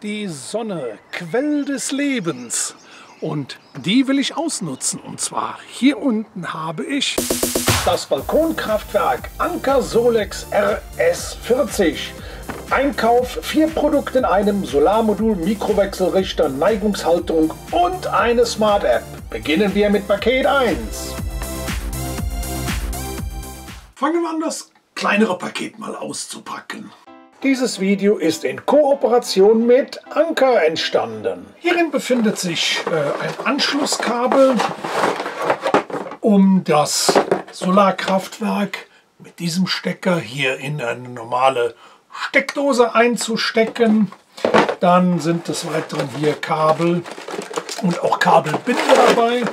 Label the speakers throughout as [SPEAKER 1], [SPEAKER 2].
[SPEAKER 1] Die Sonne, Quell des Lebens. Und die will ich ausnutzen. Und zwar hier unten habe ich das Balkonkraftwerk Anker Solex RS40. Einkauf 4 Produkte in einem: Solarmodul, Mikrowechselrichter, Neigungshalterung und eine Smart App. Beginnen wir mit Paket 1. Fangen wir an, das kleinere Paket mal auszupacken. Dieses Video ist in Kooperation mit Anker entstanden. Hierin befindet sich ein Anschlusskabel, um das Solarkraftwerk mit diesem Stecker hier in eine normale Steckdose einzustecken. Dann sind des Weiteren hier Kabel und auch Kabelbinder dabei.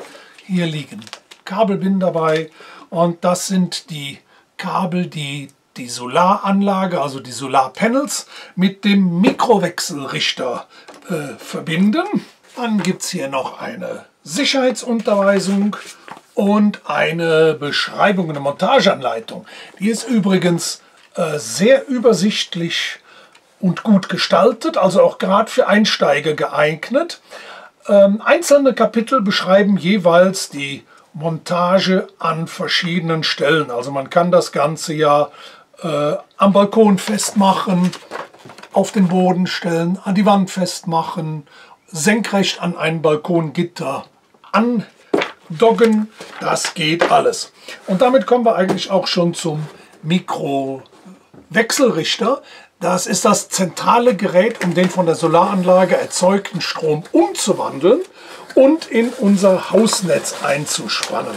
[SPEAKER 1] Hier liegen Kabelbinder dabei und das sind die Kabel, die die Solaranlage, also die Solarpanels, mit dem Mikrowechselrichter verbinden. Dann gibt es hier noch eine Sicherheitsunterweisung und eine Beschreibung, eine Montageanleitung. Die ist übrigens sehr übersichtlich und gut gestaltet, also auch gerade für Einsteiger geeignet. Einzelne Kapitel beschreiben jeweils die Montage an verschiedenen Stellen. Also man kann das Ganze ja am Balkon festmachen, auf den Boden stellen, an die Wand festmachen, senkrecht an ein Balkongitter andoggen. Das geht alles. Und damit kommen wir eigentlich auch schon zum Mikrowechselrichter. Das ist das zentrale Gerät, um den von der Solaranlage erzeugten Strom umzuwandeln und in unser Hausnetz einzuspannen.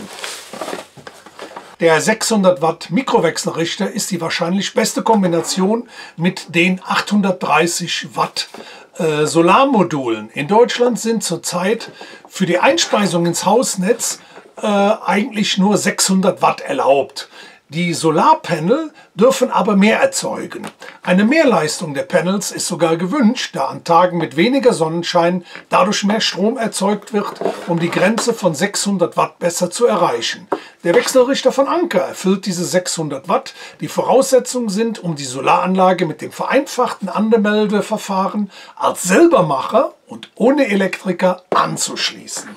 [SPEAKER 1] Der 600 Watt Mikrowechselrichter ist die wahrscheinlich beste Kombination mit den 830 Watt Solarmodulen. In Deutschland sind zurzeit für die Einspeisung ins Hausnetz eigentlich nur 600 Watt erlaubt. Die Solarpanel dürfen aber mehr erzeugen. Eine Mehrleistung der Panels ist sogar gewünscht, da an Tagen mit weniger Sonnenschein dadurch mehr Strom erzeugt wird, um die Grenze von 600 Watt besser zu erreichen. Der Wechselrichter von Anker erfüllt diese 600 Watt, die Voraussetzungen sind, um die Solaranlage mit dem vereinfachten Anmeldeverfahren als Selbermacher und ohne Elektriker anzuschließen.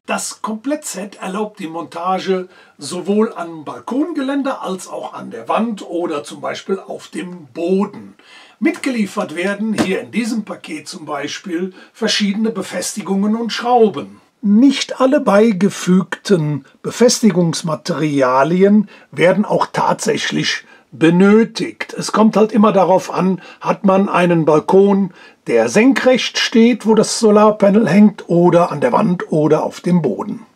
[SPEAKER 1] Das Komplettset erlaubt die Montage sowohl am Balkongeländer als auch an der Wand oder zum Beispiel auf dem Boden. Mitgeliefert werden hier in diesem Paket zum Beispiel verschiedene Befestigungen und Schrauben. Nicht alle beigefügten Befestigungsmaterialien werden auch tatsächlich benötigt. Es kommt halt immer darauf an, hat man einen Balkon, der senkrecht steht, wo das Solarpanel hängt, oder an der Wand oder auf dem Boden.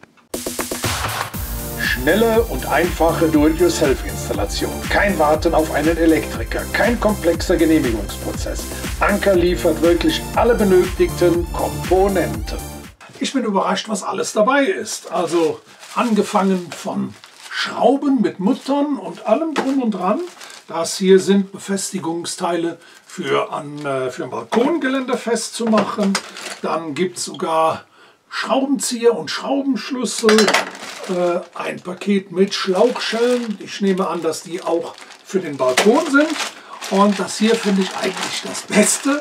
[SPEAKER 1] Schnelle und einfache Do-it-yourself-Installation. Kein Warten auf einen Elektriker, kein komplexer Genehmigungsprozess. Anker liefert wirklich alle benötigten Komponenten. Ich bin überrascht, was alles dabei ist. Also angefangen von Schrauben mit Muttern und allem drum und dran. Das hier sind Befestigungsteile für ein Balkongeländer festzumachen. Dann gibt es sogar Schraubenzieher und Schraubenschlüssel. Ein Paket mit Schlauchschellen. Ich nehme an, dass die auch für den Balkon sind. Und das hier finde ich eigentlich das Beste.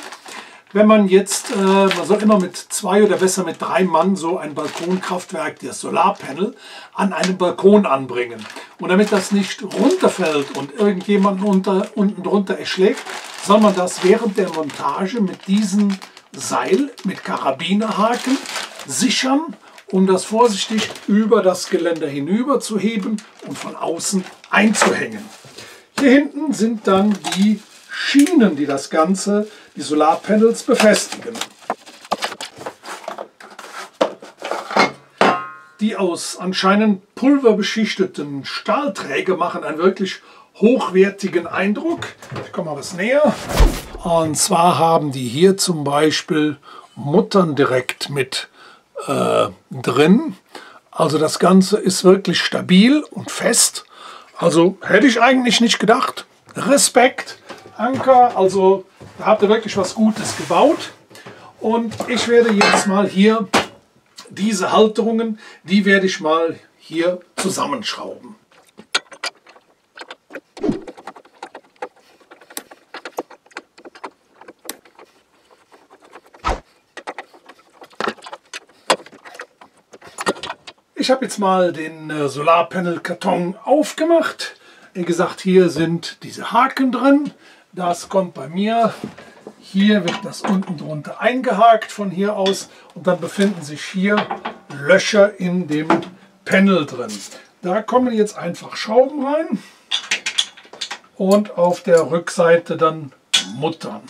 [SPEAKER 1] Wenn man jetzt, man soll immer mit 2 oder besser mit 3 Mann so ein Balkonkraftwerk, das Solarpanel, an einem Balkon anbringen. Und damit das nicht runterfällt und irgendjemanden unten drunter erschlägt, soll man das während der Montage mit diesem Seil, mit Karabinerhaken, sichern, um das vorsichtig über das Geländer hinüber zu heben und von außen einzuhängen. Hier hinten sind dann die Schienen, die das Ganze, die Solarpanels befestigen. Die aus anscheinend pulverbeschichteten Stahlträger machen einen wirklich hochwertigen Eindruck. Ich komme mal was näher. Und zwar haben die hier zum Beispiel Muttern direkt mit drin. Also das Ganze ist wirklich stabil und fest. Also hätte ich eigentlich nicht gedacht. Respekt, Anker, also da habt ihr wirklich was Gutes gebaut. Und ich werde jetzt mal hier diese Halterungen, die werde ich mal hier zusammenschrauben. Ich habe jetzt mal den Solarpanel-Karton aufgemacht. Wie gesagt, hier sind diese Haken drin. Das kommt bei mir. Hier wird das unten drunter eingehakt von hier aus. Und dann befinden sich hier Löcher in dem Panel drin. Da kommen jetzt einfach Schrauben rein. Und auf der Rückseite dann Muttern.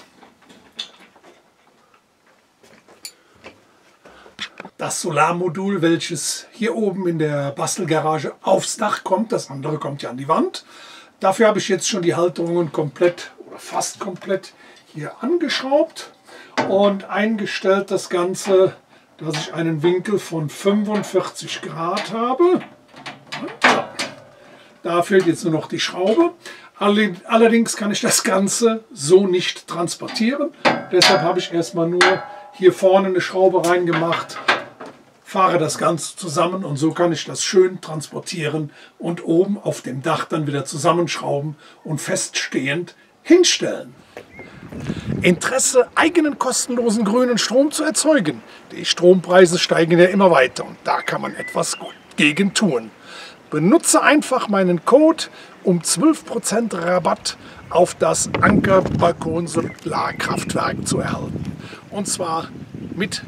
[SPEAKER 1] Das Solarmodul, welches hier oben in der Bastelgarage aufs Dach kommt, das andere kommt ja an die Wand. Dafür habe ich jetzt schon die Halterungen komplett oder fast komplett hier angeschraubt und eingestellt das Ganze, dass ich einen Winkel von 45 Grad habe. Da fehlt jetzt nur noch die Schraube. Allerdings kann ich das Ganze so nicht transportieren. Deshalb habe ich erstmal nur hier vorne eine Schraube reingemacht, fahre das Ganze zusammen und so kann ich das schön transportieren und oben auf dem Dach dann wieder zusammenschrauben und feststehend hinstellen. Interesse, eigenen kostenlosen grünen Strom zu erzeugen. Die Strompreise steigen ja immer weiter und da kann man etwas gegen tun. Benutze einfach meinen Code, um 12% Rabatt auf das Anker Balkon Solarkraftwerk zu erhalten. Und zwar mit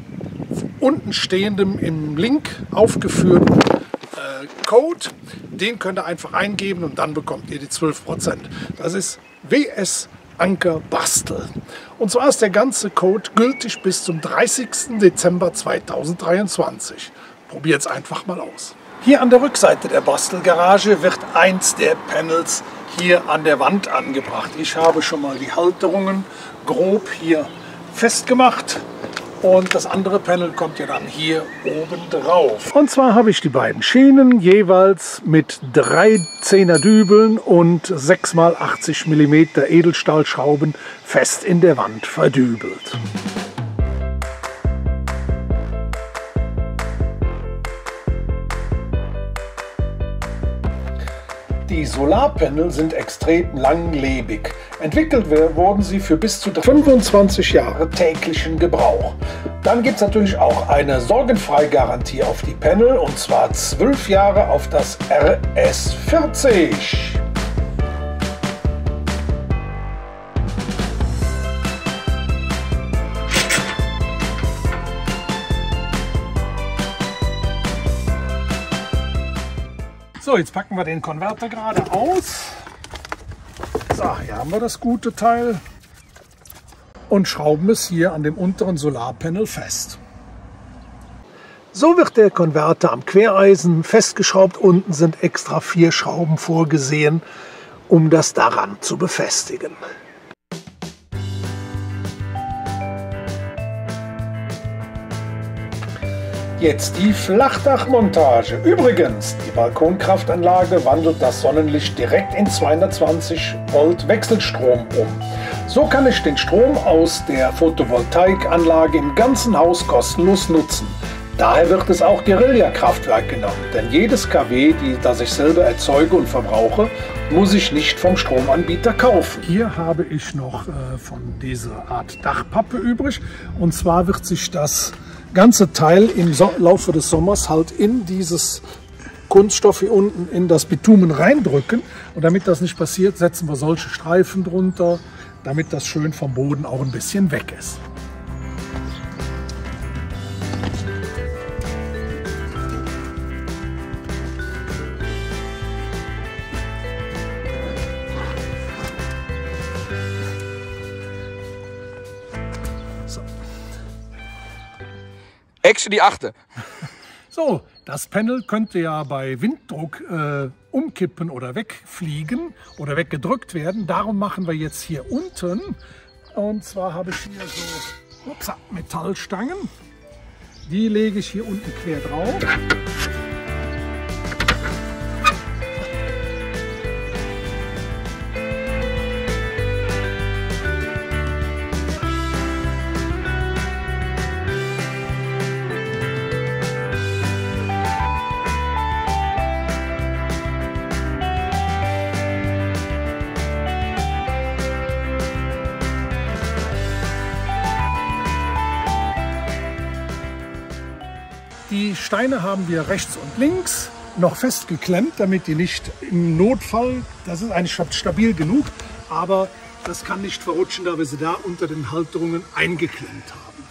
[SPEAKER 1] unten stehendem im Link aufgeführten Code. Den könnt ihr einfach eingeben und dann bekommt ihr die 12%. Das ist WS Anker Bastel. Und zwar ist der ganze Code gültig bis zum 30. Dezember 2023. Probiert es einfach mal aus. Hier an der Rückseite der Bastelgarage wird eins der Panels hier an der Wand angebracht. Ich habe schon mal die Halterungen grob hier festgemacht. Und das andere Panel kommt ja dann hier oben drauf. Und zwar habe ich die beiden Schienen jeweils mit 3 10er Dübeln und 6 x 80 mm Edelstahlschrauben fest in der Wand verdübelt. Die Solarpanel sind extrem langlebig. Entwickelt wurden sie für bis zu 25 Jahre täglichen Gebrauch. Dann gibt es natürlich auch eine Sorgenfrei-Garantie auf die Panel und zwar 12 Jahre auf das RS40. So, jetzt packen wir den Konverter gerade aus. So, hier haben wir das gute Teil und schrauben es hier an dem unteren Solarpanel fest. So wird der Konverter am Quereisen festgeschraubt. Unten sind extra 4 Schrauben vorgesehen, um das daran zu befestigen. Jetzt die Flachdachmontage. Übrigens, die Balkonkraftanlage wandelt das Sonnenlicht direkt in 220 Volt Wechselstrom um. So kann ich den Strom aus der Photovoltaikanlage im ganzen Haus kostenlos nutzen. Daher wird es auch Guerilla-Kraftwerk genannt, denn jedes kW, das ich selber erzeuge und verbrauche, muss ich nicht vom Stromanbieter kaufen. Hier habe ich noch von dieser Art Dachpappe übrig, und zwar wird sich das ganze Teil im Laufe des Sommers halt in dieses Kunststoff hier unten in das Bitumen reindrücken. Und damit das nicht passiert, setzen wir solche Streifen drunter, damit das schön vom Boden auch ein bisschen weg ist.
[SPEAKER 2] Action die 8.
[SPEAKER 1] So, das Panel könnte ja bei Winddruck umkippen oder wegfliegen oder weggedrückt werden. Darum machen wir jetzt hier unten, und zwar habe ich hier so Metallstangen. Die lege ich hier unten quer drauf. Die Steine haben wir rechts und links noch fest geklemmt, damit die nicht im Notfall, das ist eigentlich stabil genug, aber das kann nicht verrutschen, da wir sie da unter den Halterungen eingeklemmt haben.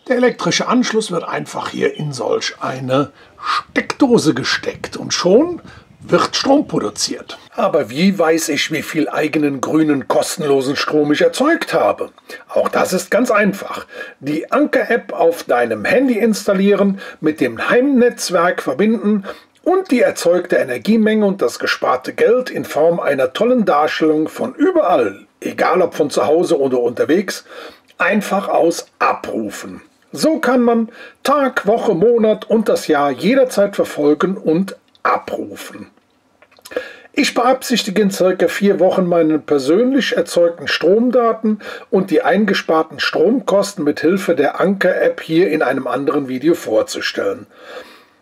[SPEAKER 1] Der elektrische Anschluss wird einfach hier in solch eine Steckdose gesteckt und schon wird Strom produziert. Aber wie weiß ich, wie viel eigenen grünen kostenlosen Strom ich erzeugt habe? Auch das ist ganz einfach. Die Anker-App auf deinem Handy installieren, mit dem Heimnetzwerk verbinden und die erzeugte Energiemenge und das gesparte Geld in Form einer tollen Darstellung von überall, egal ob von zu Hause oder unterwegs, einfach aus abrufen. So kann man Tag, Woche, Monat und das Jahr jederzeit verfolgen und abrufen. Ich beabsichtige in ca. 4 Wochen meine persönlich erzeugten Stromdaten und die eingesparten Stromkosten mit Hilfe der Anker-App hier in einem anderen Video vorzustellen.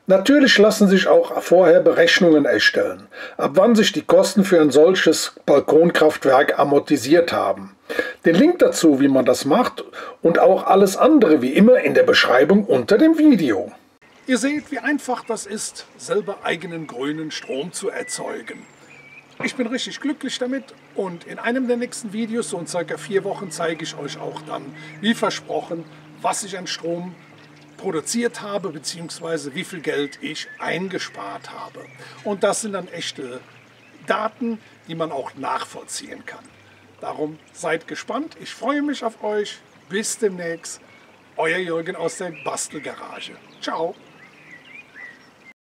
[SPEAKER 1] Natürlich lassen sich auch vorher Berechnungen erstellen, ab wann sich die Kosten für ein solches Balkonkraftwerk amortisiert haben. Den Link dazu, wie man das macht und auch alles andere wie immer in der Beschreibung unter dem Video. Ihr seht, wie einfach das ist, selber eigenen grünen Strom zu erzeugen. Ich bin richtig glücklich damit und in einem der nächsten Videos, so in ca. 4 Wochen, zeige ich euch auch dann, wie versprochen, was ich an Strom produziert habe, beziehungsweise wie viel Geld ich eingespart habe. Und das sind dann echte Daten, die man auch nachvollziehen kann. Darum seid gespannt, ich freue mich auf euch. Bis demnächst, euer Jürgen aus der Bastelgarage. Ciao!